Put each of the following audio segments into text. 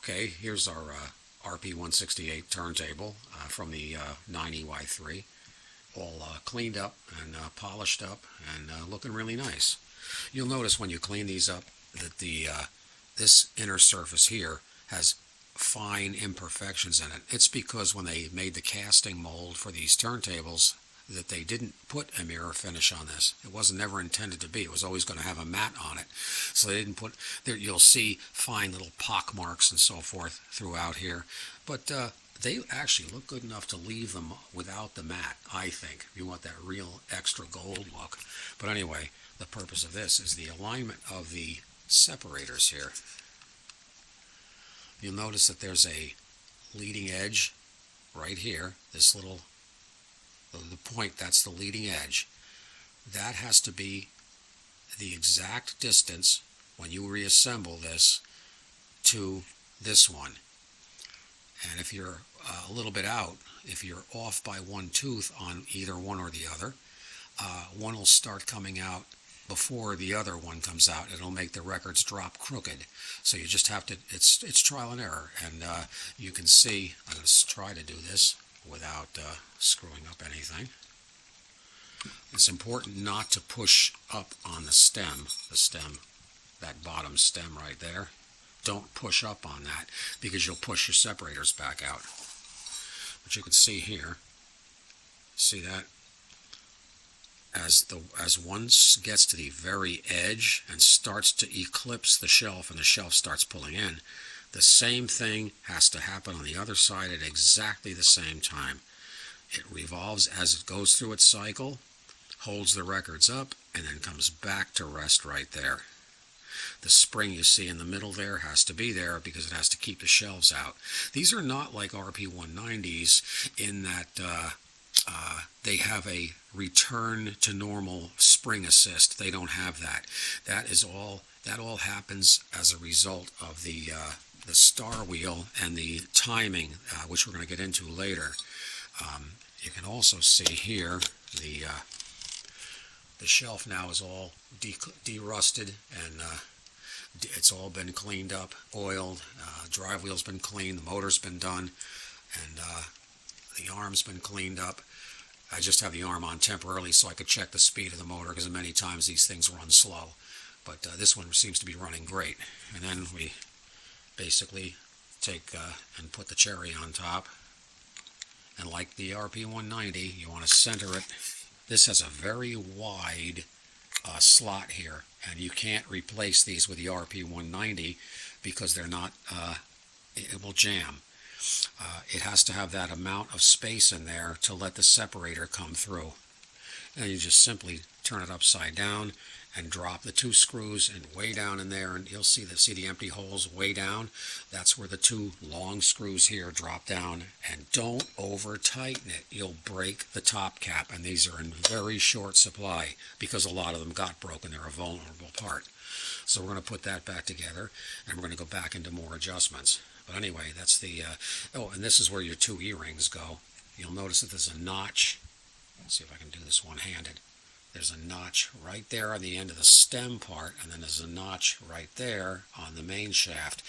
Okay, here's our RP-168 turntable from the 9EY3, all cleaned up and polished up and looking really nice. You'll notice when you clean these up that this inner surface here has fine imperfections in it. It's because when they made the casting mold for these turntables that they didn't put a mirror finish on this. It wasn't never intended to be. It was always going to have a matte on it. So they didn't put there. You'll see fine little pock marks and so forth throughout here. But they actually look good enough to leave them without the matte, I think, if you want that real extra gold look. But anyway, the purpose of this is the alignment of the separators here. You'll notice that there's a leading edge right here, this little the point, that's the leading edge. That has to be the exact distance when you reassemble this to this one. And if you're a little bit out, if you're off by one tooth on either one or the other, one will start coming out before the other one comes out. It'll make the records drop crooked. So you just have to, it's trial and error. And you can see, I'm going to try to do this without screwing up anything. It's important not to push up on the stem, that bottom stem right there. Don't push up on that because you'll push your separators back out. But you can see here, see that? As one gets to the very edge and starts to eclipse the shelf and the shelf starts pulling in, the same thing has to happen on the other side at exactly the same time. It revolves as it goes through its cycle, holds the records up, and then comes back to rest right there. The spring you see in the middle there has to be there because it has to keep the shelves out. These are not like RP-190s in that they have a return to normal spring assist. They don't have that. That all happens as a result of the star wheel and the timing, which we're going to get into later. You can also see here the shelf now is all derusted and it's all been cleaned up, oiled, drive wheel's been cleaned, the motor's been done, and the arm's been cleaned up. I just have the arm on temporarily so I could check the speed of the motor because many times these things run slow. But this one seems to be running great. And then we basically take and put the cherry on top. And like the RP-190, you want to center it. This has a very wide slot here, and you can't replace these with the RP-190 because they're not, it will jam. It has to have that amount of space in there to let the separator come through. And you just simply turn it upside down and drop the two screws and way down in there, and you'll see the empty holes way down. That's where the two long screws here drop down, and don't over tighten it. You'll break the top cap, and these are in very short supply because a lot of them got broken. They're a vulnerable part. So we're going to put that back together, and we're going to go back into more adjustments. But anyway, that's the, oh, and this is where your two E-rings go. You'll notice that there's a notch. Let's see if I can do this one-handed. There's a notch right there on the end of the stem part, and then there's a notch right there on the main shaft.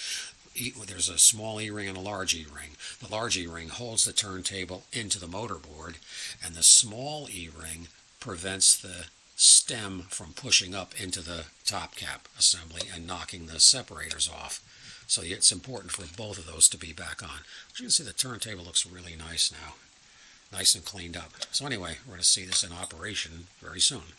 There's a small E-ring and a large E-ring. The large E-ring holds the turntable into the motor board, and the small E-ring prevents the stem from pushing up into the top cap assembly and knocking the separators off. So it's important for both of those to be back on. As you can see, the turntable looks really nice now. Nice and cleaned up. So anyway, we're going to see this in operation very soon.